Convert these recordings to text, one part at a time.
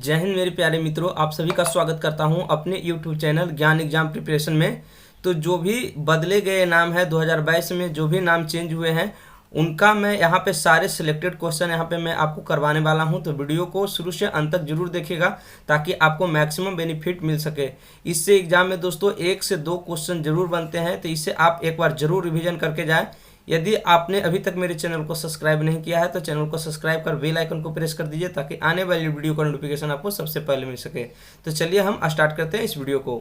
जय हिंद मेरे प्यारे मित्रों, आप सभी का स्वागत करता हूं अपने YouTube चैनल ज्ञान एग्जाम प्रिपरेशन में। तो जो भी बदले गए नाम है 2022 में, जो भी नाम चेंज हुए हैं उनका मैं यहाँ पे सारे सिलेक्टेड क्वेश्चन यहाँ पे मैं आपको करवाने वाला हूँ। तो वीडियो को शुरू से अंत तक जरूर देखिएगा ताकि आपको मैक्सिमम बेनिफिट मिल सके। इससे एग्जाम में दोस्तों 1 से 2 क्वेश्चन जरूर बनते हैं, तो इससे आप एक बार जरूर रिवीजन करके जाएं। यदि आपने अभी तक मेरे चैनल को सब्सक्राइब नहीं किया है तो चैनल को सब्सक्राइब कर बेल आइकन को प्रेस कर दीजिए ताकि आने वाली वीडियो का नोटिफिकेशन आपको सबसे पहले मिल सके। तो चलिए हम स्टार्ट करते हैं इस वीडियो को।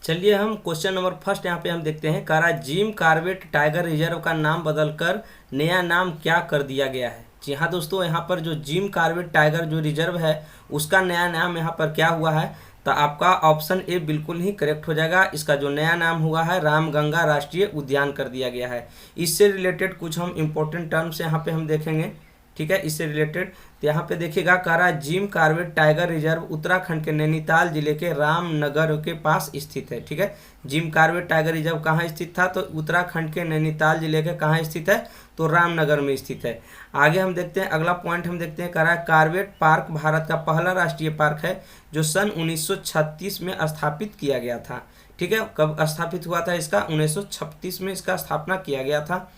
चलिए हम क्वेश्चन नंबर फर्स्ट यहाँ पे हम देखते हैं। कह रहा है जिम कॉर्बेट टाइगर रिजर्व का नाम बदलकर नया नाम क्या कर दिया गया है। जी हाँ दोस्तों, यहाँ पर जो जिम कॉर्बेट टाइगर जो रिजर्व है उसका नया नाम यहाँ पर क्या हुआ है, तो आपका ऑप्शन ए बिल्कुल ही करेक्ट हो जाएगा। इसका जो नया नाम हुआ है रामगंगा राष्ट्रीय उद्यान कर दिया गया है। इससे रिलेटेड कुछ हम इम्पोर्टेंट टर्म्स यहाँ पे हम देखेंगे, ठीक है। इससे रिलेटेड तो यहाँ पे देखिएगा, कह रहा है Jim Corbett tiger reserve Uttarakhand के नैनीताल जिले के रामनगर के पास स्थित है, ठीक है। जिम कॉर्बेट टाइगर रिजर्व कहाँ स्थित था, तो उत्तराखंड के नैनीताल जिले के कहाँ स्थित है, तो रामनगर में स्थित है। आगे हम देखते हैं, अगला पॉइंट हम देखते हैं। कह रहा है कॉर्बेट पार्क भारत का पहला राष्ट्रीय पार्क है जो सन 1936 में स्थापित किया गया था, ठीक है। कब स्थापित हुआ था इसका, 1936 में इसका स्थापना किया गया था।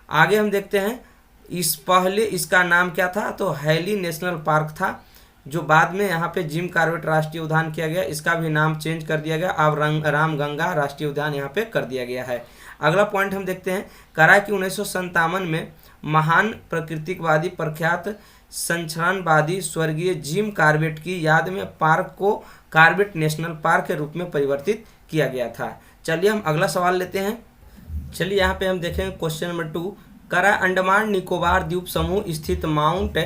आगे हम देखते हैं, इस पहले इसका नाम क्या था, तो हैली नेशनल पार्क था, जो बाद में यहाँ पे जिम कॉर्बेट राष्ट्रीय उद्यान किया गया। इसका भी नाम चेंज कर दिया गया, अब रामगंगा राष्ट्रीय उद्यान यहाँ पे कर दिया गया है। अगला पॉइंट हम देखते हैं। कह रहा है कि 1957 में महान प्रकृतिकवादी प्रख्यात संरक्षणवादी स्वर्गीय जिम कॉर्बेट की याद में पार्क को कॉर्बेट नेशनल पार्क के रूप में परिवर्तित किया गया था। चलिए हम अगला सवाल लेते हैं। चलिए यहाँ पे हम देखेंगे क्वेश्चन नंबर 2। कह रहा है अंडमान निकोबार द्वीप समूह स्थित माउंट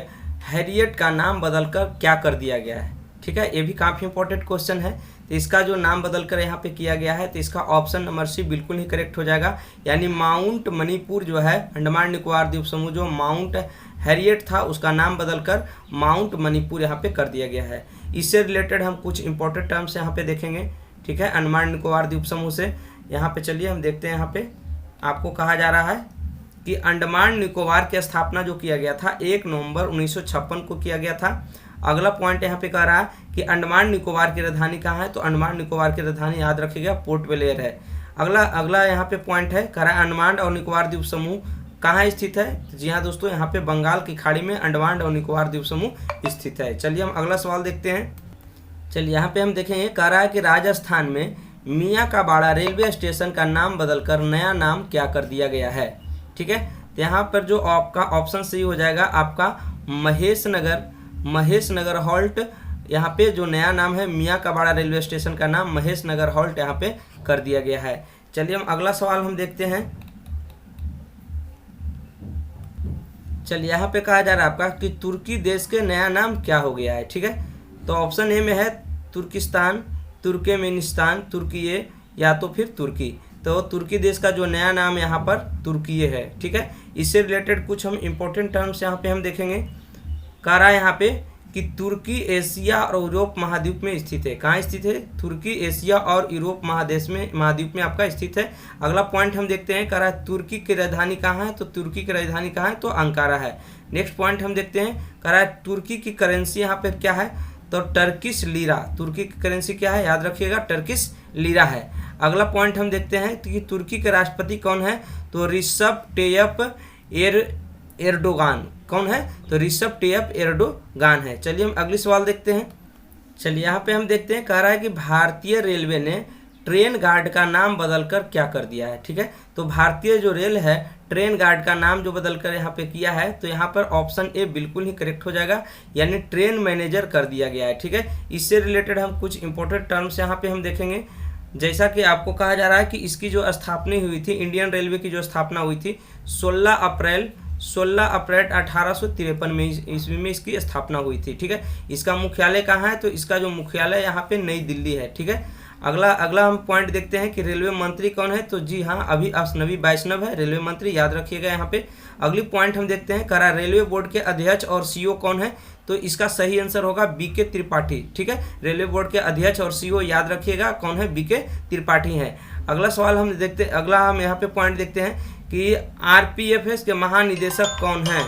हैरियट का नाम बदलकर क्या कर दिया गया है, ठीक है। ये भी काफ़ी इंपॉर्टेंट क्वेश्चन है। तो इसका जो नाम बदलकर यहाँ पे किया गया है, तो इसका ऑप्शन नंबर सी बिल्कुल ही करेक्ट हो जाएगा। यानी माउंट मणिपुर जो है, अंडमान निकोबार द्वीप समूह जो माउंट हैरियट था उसका नाम बदलकर माउंट मणिपुर यहाँ पे कर दिया गया है। इससे रिलेटेड हम कुछ इंपॉर्टेंट टर्म्स यहाँ पे देखेंगे, ठीक है, अंडमान निकोबार द्वीप समूह से। यहाँ पे चलिए हम देखते हैं। यहाँ पे आपको कहा जा रहा है कि अंडमान निकोबार की स्थापना जो किया गया था 1 नवंबर 1956 को किया गया था। अगला पॉइंट यहाँ पे कह रहा है कि अंडमान निकोबार की राजधानी कहाँ है, तो अंडमान निकोबार की राजधानी याद रखिएगा पोर्ट ब्लेयर है। अगला यहाँ पे पॉइंट है, कह रहा है अंडमान और निकोबार द्वीप समूह कहाँ स्थित है। जी हाँ दोस्तों, यहाँ पे बंगाल की खाड़ी में अंडमान और निकोबार द्वीप समूह स्थित है। चलिए हम अगला सवाल देखते हैं। चलिए यहाँ पे हम देखेंगे, कह रहा है कि राजस्थान में मियाँ का बाड़ा रेलवे स्टेशन का नाम बदलकर नया नाम क्या कर दिया गया है, ठीक है। तो यहाँ पर जो आपका ऑप्शन सही हो जाएगा आपका महेश नगर हॉल्ट। यहाँ पे जो नया नाम है मियाँ का बाड़ा रेलवे स्टेशन का नाम महेश नगर हॉल्ट यहाँ पे कर दिया गया है। चलिए हम अगला सवाल हम देखते हैं। चलिए यहाँ पे कहा जा रहा है आपका कि तुर्की देश के नया नाम क्या हो गया है, ठीक है। तो ऑप्शन ए में है तुर्किस्तान, तुर्कमेनिस्तान, तुर्कीये या तो फिर तुर्की। तो तुर्की देश का जो नया नाम यहाँ पर तुर्कीये है, ठीक है। इससे रिलेटेड कुछ हम इम्पोर्टेंट टर्म्स यहाँ पे हम देखेंगे। कह रहा है यहाँ पे कि तुर्की एशिया और यूरोप महाद्वीप में स्थित है। कहाँ स्थित है, तुर्की एशिया और यूरोप महाद्वीप में आपका स्थित है। अगला पॉइंट हम देखते हैं। कह रहा है तुर्की की राजधानी कहाँ है, तो तुर्की की राजधानी कहाँ है, तो अंकारा है। नेक्स्ट पॉइंट हम देखते हैं। कह रहा है तुर्की की करेंसी यहाँ पर क्या है, तो टर्किश लीरा। तुर्की की करेंसी क्या है, याद रखिएगा टर्किश लीरा है। अगला पॉइंट हम देखते हैं कि तुर्की के राष्ट्रपति कौन है, तो रिसेप टैयिप एर्दोगान। कौन है, तो रिसेप टैयिप एर्दोगान है। चलिए हम अगली सवाल देखते हैं। चलिए यहाँ पे हम देखते हैं। कह रहा है कि भारतीय रेलवे ने ट्रेन गार्ड का नाम बदलकर क्या कर दिया है, ठीक है। तो भारतीय जो रेल है ट्रेन गार्ड का नाम जो बदलकर यहाँ पे किया है, तो यहाँ पर ऑप्शन ए बिल्कुल ही करेक्ट हो जाएगा, यानी ट्रेन मैनेजर कर दिया गया है, ठीक है। इससे रिलेटेड हम कुछ इंपॉर्टेंट टर्म्स यहाँ पे हम देखेंगे। जैसा कि आपको कहा जा रहा है कि इसकी जो स्थापना हुई थी, इंडियन रेलवे की जो स्थापना हुई थी 16 अप्रैल 1853 में ईस्वी में इसकी स्थापना हुई थी, ठीक है। इसका मुख्यालय कहाँ है, तो इसका जो मुख्यालय यहाँ पे नई दिल्ली है, ठीक है। अगला हम पॉइंट देखते हैं कि रेलवे मंत्री कौन है, तो जी हाँ अभी अश्विनी वैष्णव है रेलवे मंत्री, याद रखिएगा यहाँ पे। अगली पॉइंट हम देखते हैं। कह रहा रेलवे बोर्ड के अध्यक्ष और सीईओ कौन है, तो इसका सही आंसर होगा बीके त्रिपाठी, ठीक है। रेलवे बोर्ड के अध्यक्ष और सीईओ याद रखिएगा कौन है, बीके त्रिपाठी है। अगला सवाल हम देखते हैं, अगला हम यहाँ पे पॉइंट देखते हैं कि आरपीएफएस के महानिदेशक कौन है,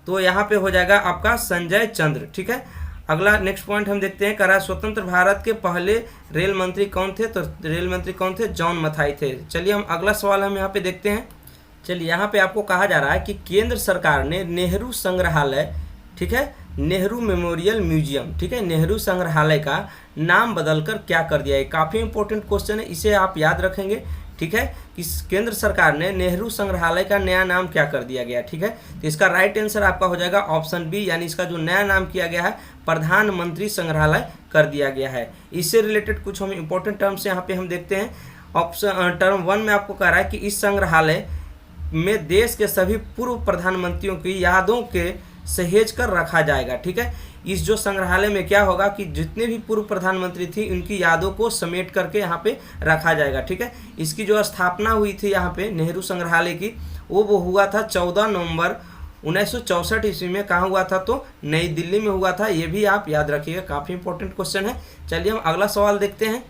तो यहाँ पे हो जाएगा आपका संजय चंद्र, ठीक है। अगला नेक्स्ट पॉइंट हम देखते हैं, करा स्वतंत्र भारत के पहले रेल मंत्री कौन थे? तो रेल मंत्री कौन थे? जॉन मथाई थे। चलिए हम अगला सवाल हम यहाँ पे देखते हैं। चलिए यहाँ पे आपको कहा जा रहा है कि केंद्र सरकार ने नेहरू संग्रहालय, ठीक है, नेहरू मेमोरियल म्यूजियम, ठीक है, नेहरू संग्रहालय का नाम बदलकर क्या कर दिया है? काफ़ी इंपॉर्टेंट क्वेश्चन है, इसे आप याद रखेंगे, ठीक है, कि केंद्र सरकार ने नेहरू संग्रहालय का नया नाम क्या कर दिया गया, ठीक है। तो इसका राइट आंसर आपका हो जाएगा ऑप्शन बी, यानी इसका जो नया नाम किया गया है प्रधानमंत्री संग्रहालय कर दिया गया है। इससे रिलेटेड कुछ हम इंपॉर्टेंट टर्म्स यहाँ पे हम देखते हैं। ऑप्शन टर्म 1 में आपको कह रहा है कि इस संग्रहालय में देश के सभी पूर्व प्रधानमंत्रियों की यादों के सहेज कर रखा जाएगा, ठीक है। इस जो संग्रहालय में क्या होगा कि जितने भी पूर्व प्रधानमंत्री थी उनकी यादों को समेट करके यहाँ पे रखा जाएगा, ठीक है। इसकी जो स्थापना हुई थी यहाँ पे नेहरू संग्रहालय की, वो हुआ था 14 नवंबर 1964 ईस्वी में। कहाँ हुआ था? तो नई दिल्ली में हुआ था। ये भी आप याद रखिएगा, काफ़ी इंपॉर्टेंट क्वेश्चन है। चलिए हम अगला सवाल देखते हैं।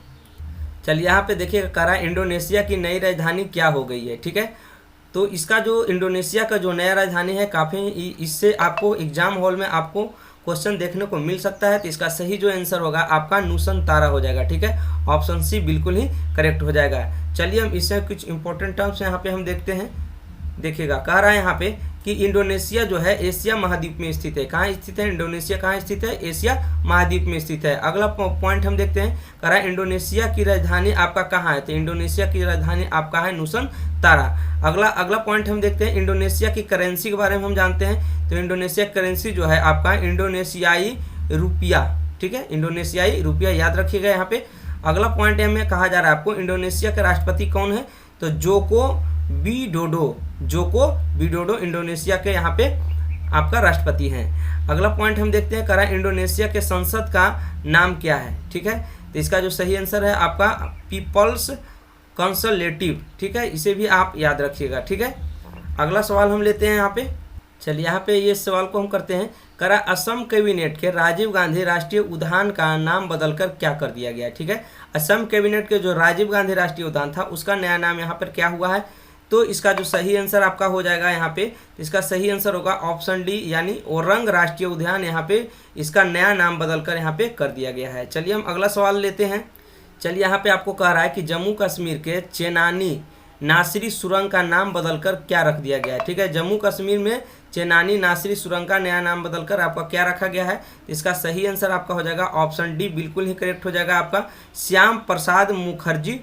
चलिए यहाँ पे देखिएगा, करा इंडोनेशिया की नई राजधानी क्या हो गई है, ठीक है। तो इसका जो इंडोनेशिया का जो नया राजधानी है, काफ़ी इससे आपको एग्जाम हॉल में आपको क्वेश्चन देखने को मिल सकता है। तो इसका सही जो आंसर होगा आपका नूसनतारा हो जाएगा, ठीक है। ऑप्शन सी बिल्कुल ही करेक्ट हो जाएगा। चलिए हम इससे कुछ इंपॉर्टेंट टर्म्स यहाँ पे हम देखते हैं। देखिएगा, कह रहा है यहाँ पे कि इंडोनेशिया जो है एशिया महाद्वीप में स्थित है। कहाँ स्थित है इंडोनेशिया? कहाँ स्थित है? एशिया महाद्वीप में स्थित है। अगला पॉइंट हम देखते हैं, कह रहा है इंडोनेशिया की राजधानी आपका कहाँ है? तो इंडोनेशिया की राजधानी आपका है नूसनतारा। अगला पॉइंट हम देखते हैं, इंडोनेशिया की करेंसी के बारे में हम जानते हैं। तो इंडोनेशिया करेंसी जो है आपका इंडोनेशियाई रुपया, ठीक है, इंडोनेशियाई रुपया याद रखिएगा यहाँ पे। अगला पॉइंट में कहा जा रहा है आपको इंडोनेशिया के राष्ट्रपति कौन है? तो जोको विडोडो इंडोनेशिया के यहाँ पे आपका राष्ट्रपति हैं। अगला पॉइंट हम देखते हैं, करा इंडोनेशिया के संसद का नाम क्या है, ठीक है। तो इसका जो सही आंसर है आपका पीपल्स कंसल्टेटिव, ठीक है, इसे भी आप याद रखिएगा, ठीक है। अगला सवाल हम लेते हैं यहाँ पे। चलिए यहाँ पे ये सवाल को हम करते हैं, करा असम कैबिनेट के राजीव गांधी राष्ट्रीय उद्यान का नाम बदलकर क्या कर दिया गया है, ठीक है। असम कैबिनेट के जो राजीव गांधी राष्ट्रीय उद्यान था उसका नया नाम यहाँ पर क्या हुआ है? तो इसका जो सही आंसर आपका हो जाएगा यहाँ पे, इसका सही आंसर होगा ऑप्शन डी, यानी ओरंग राष्ट्रीय उद्यान यहाँ पे इसका नया नाम बदलकर यहाँ पे कर दिया गया है। चलिए हम अगला सवाल लेते हैं। चलिए यहाँ पे आपको कह रहा है कि जम्मू कश्मीर के चेनानी नासिरी सुरंग का नाम बदलकर क्या रख दिया गया है, ठीक है। जम्मू कश्मीर में चेनानी नासिरी सुरंग का नया नाम बदलकर आपका क्या रखा गया है? इसका सही आंसर आपका हो जाएगा ऑप्शन डी, बिल्कुल ही करेक्ट हो जाएगा आपका श्याम प्रसाद मुखर्जी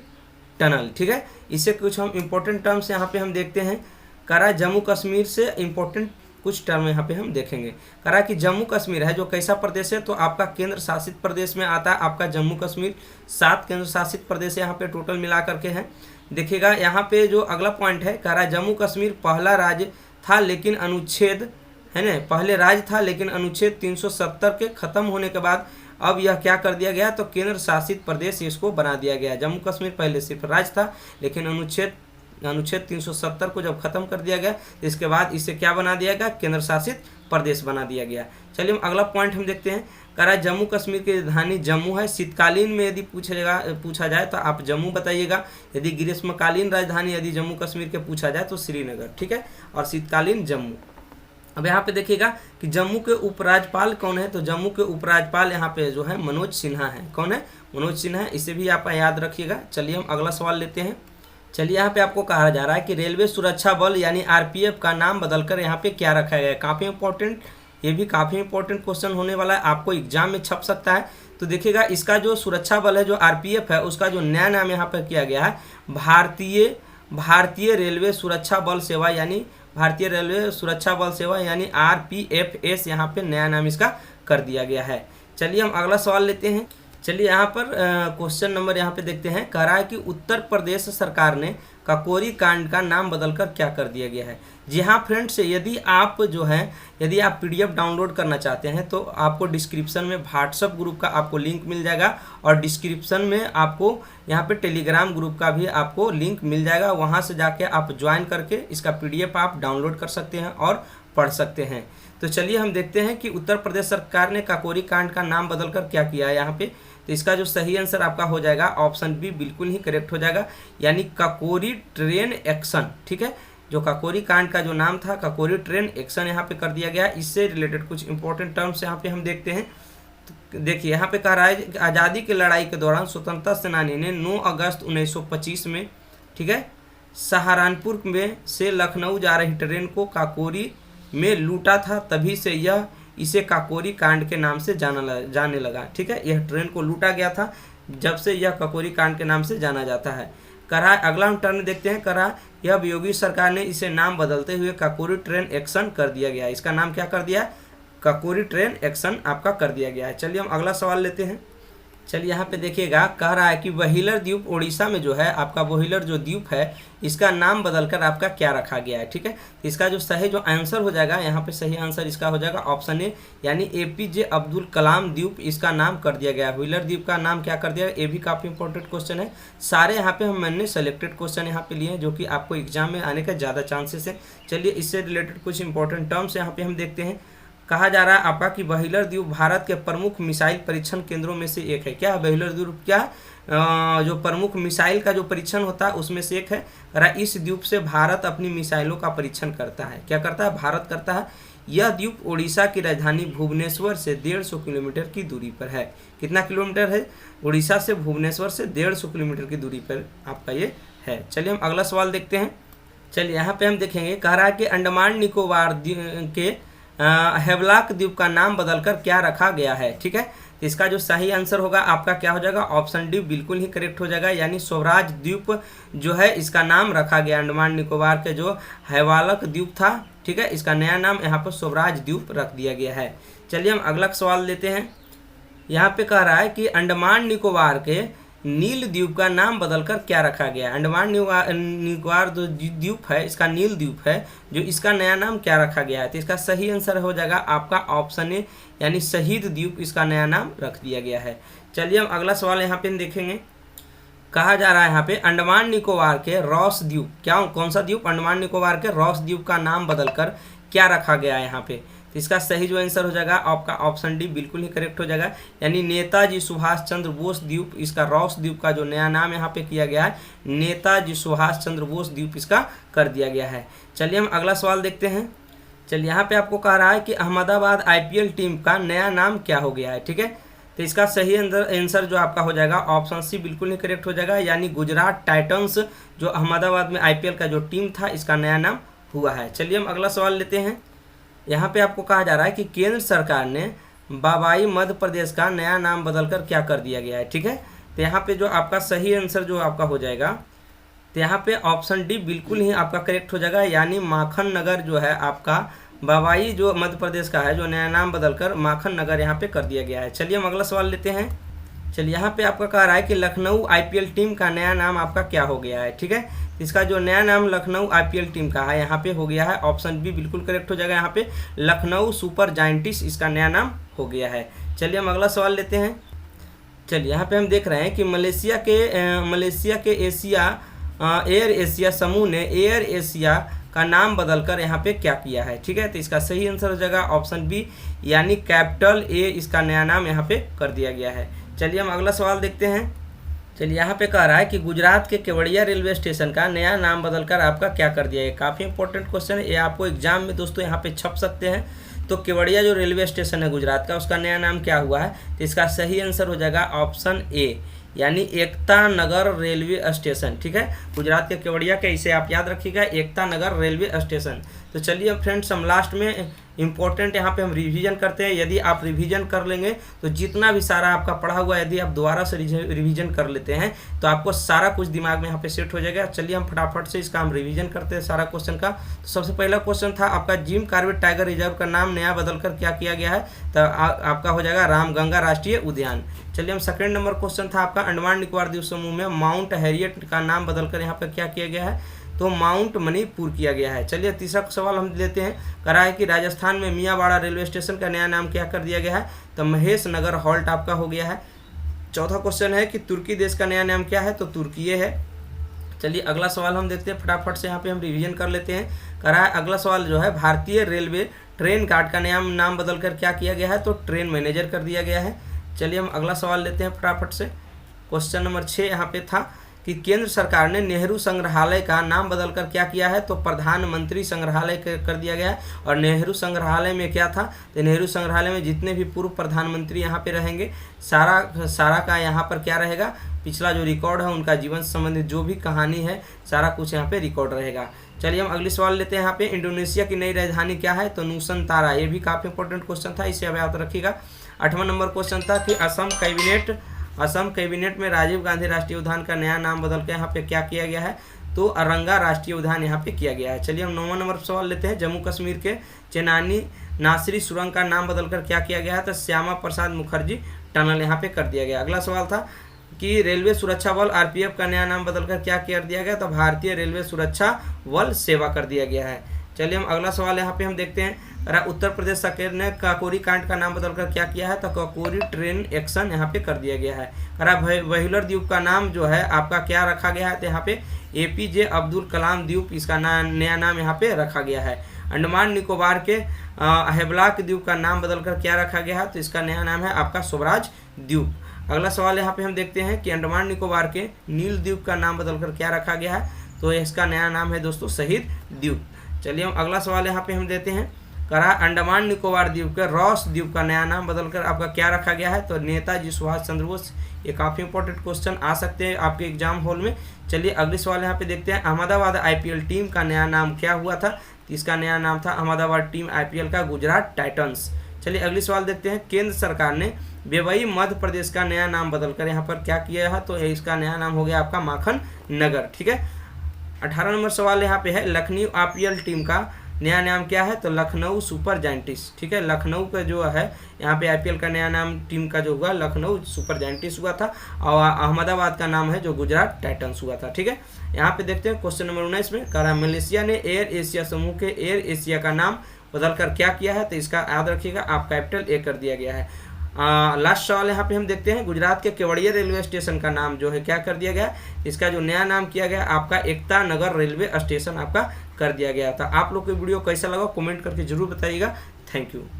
टनल, ठीक है। इससे कुछ हम इंपॉर्टेंट टर्म्स यहाँ पे हम देखते हैं। करा जम्मू कश्मीर से इंपॉर्टेंट कुछ टर्म यहाँ पे हम देखेंगे। करा कि जम्मू कश्मीर है जो कैसा प्रदेश है? तो आपका केंद्र शासित प्रदेश में आता है आपका जम्मू कश्मीर। 7 केंद्र शासित प्रदेश यहाँ पे टोटल मिला करके हैं। देखिएगा यहाँ पे जो अगला पॉइंट है, करा जम्मू कश्मीर पहला राज्य था लेकिन अनुच्छेद, है ना, पहले राज्य था लेकिन अनुच्छेद 370 के खत्म होने के बाद अब यह क्या कर दिया गया? तो केंद्र शासित प्रदेश इसको बना दिया गया। जम्मू कश्मीर पहले सिर्फ राज्य था, लेकिन अनुच्छेद 370 को जब खत्म कर दिया गया तो इसके बाद इसे क्या बना दिया गया? केंद्र शासित प्रदेश बना दिया गया। चलिए हम अगला पॉइंट हम देखते हैं। कह रहा है जम्मू कश्मीर की राजधानी जम्मू है। शीतकालीन में यदि पूछा जाए तो आप जम्मू बताइएगा। यदि ग्रीष्मकालीन राजधानी यदि जम्मू कश्मीर के पूछा जाए तो श्रीनगर, ठीक है, और शीतकालीन जम्मू। अब यहाँ पे देखिएगा कि जम्मू के उपराज्यपाल कौन है? तो जम्मू के उपराज्यपाल यहाँ पे जो है मनोज सिन्हा है। कौन है? मनोज सिन्हा, इसे भी आप याद रखिएगा। चलिए हम अगला सवाल लेते हैं। चलिए यहाँ पे आपको कहा जा रहा है कि रेलवे सुरक्षा बल यानी आरपीएफ का नाम बदलकर यहाँ पे क्या रखा गया है? काफ़ी इंपॉर्टेंट, ये भी काफ़ी इंपॉर्टेंट क्वेश्चन होने वाला है, आपको एग्जाम में छप सकता है। तो देखिएगा इसका जो सुरक्षा बल है जो आरपीएफ है उसका जो नया नाम यहाँ पर किया गया है भारतीय रेलवे सुरक्षा बल सेवा, यानी भारतीय रेलवे सुरक्षा बल सेवा यानी आरपीएफएस यहाँ पे नया नाम इसका कर दिया गया है। चलिए हम अगला सवाल लेते हैं। चलिए यहाँ पर क्वेश्चन नंबर यहाँ पे देखते हैं। कह रहा है कि उत्तर प्रदेश सरकार ने काकोरी कांड का नाम बदलकर क्या कर दिया गया है? जी हाँ फ्रेंड्स, यदि आप पीडीएफ डाउनलोड करना चाहते हैं तो आपको डिस्क्रिप्शन में व्हाट्सएप ग्रुप का आपको लिंक मिल जाएगा और डिस्क्रिप्शन में आपको यहाँ पे टेलीग्राम ग्रुप का भी आपको लिंक मिल जाएगा। वहाँ से जाके आप ज्वाइन करके इसका पीडीएफ आप डाउनलोड कर सकते हैं और पढ़ सकते हैं। तो चलिए हम देखते हैं कि उत्तर प्रदेश सरकार ने काकोरी कांड का नाम बदलकर क्या किया है यहाँ पे। तो इसका जो सही आंसर आपका हो जाएगा ऑप्शन बी, बिल्कुल ही करेक्ट हो जाएगा, यानी काकोरी ट्रेन एक्शन, ठीक है। जो काकोरी कांड का जो नाम था काकोरी ट्रेन एक्शन यहाँ पे कर दिया गया। इससे रिलेटेड कुछ इंपॉर्टेंट टर्म्स यहाँ पे हम देखते हैं। देखिए यहाँ पे कह रहा है कि आज़ादी की लड़ाई के दौरान स्वतंत्रता सेनानी ने 9 अगस्त 1925 में, ठीक है, सहारनपुर में से लखनऊ जा रही ट्रेन को काकोरी में लूटा था। तभी से यह इसे काकोरी कांड के नाम से जाने लगा। ठीक है, यह ट्रेन को लूटा गया था, जब से यह काकोरी कांड के नाम से जाना जाता है। करा अगला हम टर्न देखते हैं। करा यह योगी सरकार ने इसे नाम बदलते हुए काकोरी ट्रेन एक्शन कर दिया गया। इसका नाम क्या कर दिया? काकोरी ट्रेन एक्शन आपका कर दिया गया है। चलिए हम अगला सवाल लेते हैं। चलिए यहाँ पे देखिएगा, कह रहा है कि व्हीलर द्वीप उड़ीसा में जो है आपका व्हीलर जो द्वीप है इसका नाम बदलकर आपका क्या रखा गया है। ठीक है, इसका जो सही जो आंसर हो जाएगा यहाँ पे सही आंसर इसका हो जाएगा ऑप्शन ए, यानी APJ अब्दुल कलाम द्वीप इसका नाम कर दिया गया है। व्हीलर द्वीप का नाम क्या कर दिया है, ये भी काफ़ी इंपॉर्टेंट क्वेश्चन है। सारे यहाँ पे मैंने सेलेक्टेड क्वेश्चन यहाँ पे लिए हैं जो कि आपको एग्जाम में आने का ज़्यादा चांसेस है। चलिए इससे रिलेटेड कुछ इंपॉर्टेंट टर्म्स यहाँ पे हम देखते हैं। कहा जा रहा है आपका कि व्हीलर द्वीप भारत के प्रमुख मिसाइल परीक्षण केंद्रों में से एक है। क्या व्हीलर द्वीप क्या जो प्रमुख मिसाइल का जो परीक्षण होता है उसमें से एक है। इस द्वीप से भारत अपनी मिसाइलों का परीक्षण करता है। क्या करता है? भारत करता है। यह द्वीप उड़ीसा की राजधानी भुवनेश्वर से 150 किलोमीटर की दूरी पर है। कितना किलोमीटर है? उड़ीसा से भुवनेश्वर से 150 किलोमीटर की दूरी पर आपका ये है। चलिए हम अगला सवाल देखते हैं। चलिए यहाँ पे हम देखेंगे, कह रहा है कि अंडमान निकोबार के हेवलॉक द्वीप का नाम बदलकर क्या रखा गया है। ठीक है, तो इसका जो सही आंसर होगा आपका क्या हो जाएगा? ऑप्शन डी बिल्कुल ही करेक्ट हो जाएगा, यानी स्वराज द्वीप जो है इसका नाम रखा गया। अंडमान निकोबार के जो हेवलॉक द्वीप था, ठीक है, इसका नया नाम यहाँ पर स्वराज द्वीप रख दिया गया है। चलिए हम अगला सवाल लेते हैं। यहाँ पे कह रहा है कि अंडमान निकोबार के नील द्वीप का नाम बदलकर क्या रखा गया है। अंडमान निकोबार जो द्वीप है इसका नील द्वीप है, जो इसका नया नाम क्या रखा गया है। तो इसका सही आंसर हो जाएगा आपका ऑप्शन ए, यानी शहीद द्वीप इसका नया नाम रख दिया गया है। चलिए हम अगला सवाल यहाँ पे देखेंगे। कहा जा रहा है यहाँ पे अंडमान निकोबार के रॉस द्वीप, क्या कौन सा द्वीप? अंडमान निकोबार के रॉस द्वीप का नाम बदलकर क्या रखा गया है यहाँ पे। तो इसका सही जो आंसर हो जाएगा आपका ऑप्शन डी बिल्कुल ही करेक्ट हो जाएगा, यानी नेताजी सुभाष चंद्र बोस द्वीप इसका रॉस द्वीप का जो नया नाम यहाँ पे किया गया है नेताजी सुभाष चंद्र बोस द्वीप इसका कर दिया गया है। चलिए हम अगला सवाल देखते हैं। चलिए यहाँ पे आपको कह रहा है कि अहमदाबाद IPL टीम का नया नाम क्या हो गया है। ठीक है, तो इसका सही आंसर जो आपका हो जाएगा ऑप्शन सी बिल्कुल ही करेक्ट हो जाएगा, यानी गुजरात टाइटंस जो अहमदाबाद में IPL का जो टीम था इसका नया नाम हुआ है। चलिए हम अगला सवाल लेते हैं। यहाँ पे आपको कहा जा रहा है कि केंद्र सरकार ने बाबाई मध्य प्रदेश का नया नाम बदलकर क्या कर दिया गया है। ठीक है, तो यहाँ पे जो आपका सही आंसर जो आपका हो जाएगा, तो यहाँ पे ऑप्शन डी बिल्कुल ही आपका करेक्ट हो जाएगा, यानी माखन नगर जो है आपका बाबाई जो मध्य प्रदेश का है जो नया नाम बदलकर माखन नगर यहाँ पे कर दिया गया है। चलिए हम अगला सवाल लेते हैं। चलिए यहाँ पे आपका कह रहा है कि लखनऊ IPL टीम का नया नाम आपका क्या हो गया है। ठीक है, इसका जो नया नाम लखनऊ IPL टीम का है यहाँ पे हो गया है ऑप्शन बी बिल्कुल करेक्ट हो जाएगा, यहाँ पे लखनऊ सुपर जायंटिस इसका नया नाम हो गया है। चलिए हम अगला सवाल लेते हैं। चलिए यहाँ पे हम देख रहे हैं कि मलेशिया के एयर एशिया समूह ने एयर एशिया का नाम बदलकर यहाँ पे क्या किया है। ठीक है, तो इसका सही आंसर हो जाएगा ऑप्शन बी, यानी कैपिटल ए इसका नया नाम यहाँ पे कर दिया गया है। चलिए हम अगला सवाल देखते हैं। चलिए यहाँ पे कह रहा है कि गुजरात के केवड़िया रेलवे स्टेशन का नया नाम बदलकर आपका क्या कर दिया है। काफ़ी इंपॉर्टेंट क्वेश्चन है, ये आपको एग्जाम में दोस्तों यहाँ पे छप सकते हैं। तो केवड़िया जो रेलवे स्टेशन है गुजरात का उसका नया नाम क्या हुआ है। तो इसका सही आंसर हो जाएगा ऑप्शन ए, यानी एकता नगर रेलवे स्टेशन। ठीक है, गुजरात के केवड़िया के इसे आप याद रखिएगा, एकता नगर रेलवे स्टेशन। तो चलिए फ्रेंड्स हम लास्ट में इंपॉर्टेंट यहाँ पे हम रिवीजन करते हैं। यदि आप रिवीजन कर लेंगे तो जितना भी सारा आपका पढ़ा हुआ यदि आप दोबारा से रिवीजन कर लेते हैं तो आपको सारा कुछ दिमाग में यहाँ पे सेट हो जाएगा। चलिए हम फटाफट से इसका हम रिवीजन करते हैं सारा क्वेश्चन का। तो सबसे पहला क्वेश्चन था आपका जिम कॉर्बेट टाइगर रिजर्व का नाम नया बदलकर क्या किया गया है। तो आपका हो जाएगा रामगंगा राष्ट्रीय उद्यान। चलिए हम सेकंड नंबर क्वेश्चन था आपका अंडमान निकोबार द्वीप समूह में माउंट हैरियट का नाम बदलकर यहाँ पर क्या किया गया है। तो माउंट मणिपुर किया गया है। चलिए तीसरा सवाल हम लेते हैं। करा है कि राजस्थान में मियाँवाड़ा रेलवे स्टेशन का नया नाम क्या कर दिया गया है। तो महेश नगर हॉल्ट आपका हो गया है। चौथा क्वेश्चन है कि तुर्की देश का नया नाम क्या है। तो तुर्की है। चलिए अगला सवाल हम देखते हैं फटाफट से, यहाँ पे हम रिवीजन कर लेते हैं। करा है अगला सवाल जो है भारतीय रेलवे ट्रेन गार्ड का नया नाम बदलकर क्या किया गया है। तो ट्रेन मैनेजर कर दिया गया है। चलिए हम अगला सवाल लेते हैं फटाफट से। क्वेश्चन नंबर 6 यहाँ पे था कि केंद्र सरकार ने नेहरू संग्रहालय का नाम बदलकर क्या किया है, तो प्रधानमंत्री संग्रहालय कर दिया गया है। और नेहरू संग्रहालय में क्या था, तो नेहरू संग्रहालय में जितने भी पूर्व प्रधानमंत्री यहाँ पे रहेंगे, सारा का यहाँ पर क्या रहेगा, पिछला जो रिकॉर्ड है उनका जीवन संबंधित जो भी कहानी है सारा कुछ यहाँ पे रिकॉर्ड रहेगा। चलिए हम अगली सवाल लेते हैं। यहाँ पे इंडोनेशिया की नई राजधानी क्या है, तो नूसनतारा। ये भी काफ़ी इंपॉर्टेंट क्वेश्चन था, इसे अब याद रखिएगा। 8वां नंबर क्वेश्चन था कि असम कैबिनेट में राजीव गांधी राष्ट्रीय उद्यान का नया नाम बदल के यहाँ पे क्या किया गया है, तो अरंगा राष्ट्रीय उद्यान यहाँ पे किया गया है। चलिए हम 9वां नंबर सवाल लेते हैं। जम्मू कश्मीर के चेनानी नासरी सुरंग का नाम बदलकर क्या किया गया है, तो श्यामा प्रसाद मुखर्जी टनल यहाँ पे कर दिया गया। अगला सवाल था कि रेलवे सुरक्षा बल आरपीएफ का नया नाम बदलकर क्या कर दिया गया, तो भारतीय रेलवे सुरक्षा बल सेवा कर दिया गया है। चलिए हम अगला सवाल यहाँ पे हम देखते हैं। उत्तर प्रदेश सरकार ने काकोरी कांड का नाम बदलकर क्या किया है, तो काकोरी ट्रेन एक्शन यहाँ पे कर दिया गया है। व्हीलर द्वीप का नाम जो है आपका क्या रखा गया है, तो यहाँ पे एपीजे अब्दुल कलाम द्वीप इसका नया नाम यहाँ पे रखा गया है। अंडमान निकोबार के हेबलाक द्वीप का नाम बदलकर क्या रखा गया है, तो इसका नया नाम है आपका स्वराज द्वीप। अगला सवाल यहाँ पे हम देखते हैं कि अंडमान निकोबार के नील द्वीप का नाम बदलकर क्या रखा गया है, तो इसका नया नाम है दोस्तों शहीद द्वीप। चलिए हम अगला सवाल यहाँ पे हम देते हैं। अंडमान निकोबार द्वीप के रॉस द्वीप का नया नाम बदलकर आपका क्या रखा गया है, तो नेताजी सुभाष चंद्र बोस। ये काफ़ी इंपॉर्टेंट क्वेश्चन आ सकते हैं आपके एग्जाम हॉल में। चलिए अगले सवाल यहाँ पे देखते हैं। अहमदाबाद आईपीएल टीम का नया नाम क्या हुआ था, तो इसका नया नाम था अहमदाबाद टीम आईपीएल का गुजरात टाइटंस। चलिए अगली सवाल देखते हैं। केंद्र सरकार ने बेवई मध्य प्रदेश का नया नाम बदलकर यहाँ पर क्या किया है, तो इसका नया नाम हो गया आपका माखन नगर। ठीक है। 18 नंबर सवाल यहाँ पे है। लखनऊ आईपीएल टीम का नया नाम क्या है, तो लखनऊ सुपर जायंटिस। ठीक है। लखनऊ का जो है यहाँ पे आईपीएल का नया नाम टीम का जो हुआ लखनऊ सुपर जायंटिस हुआ था, और अहमदाबाद का नाम है जो गुजरात टाइटंस हुआ था। ठीक है। यहाँ पे देखते हैं क्वेश्चन नंबर 19 में। कह रहा है मलेशिया ने एयर एशिया समूह के एयर एशिया का नाम बदलकर क्या किया है, तो इसका याद रखिएगा आप कैपिटल ए कर दिया गया है। लास्ट सवाल यहाँ पे हम देखते हैं। गुजरात के केवड़िया रेलवे स्टेशन का नाम जो है क्या कर दिया गया, इसका जो नया नाम किया गया आपका एकता नगर रेलवे स्टेशन आपका कर दिया गया था। आप लोग को वीडियो कैसा लगा कमेंट करके जरूर बताइएगा। Thank you.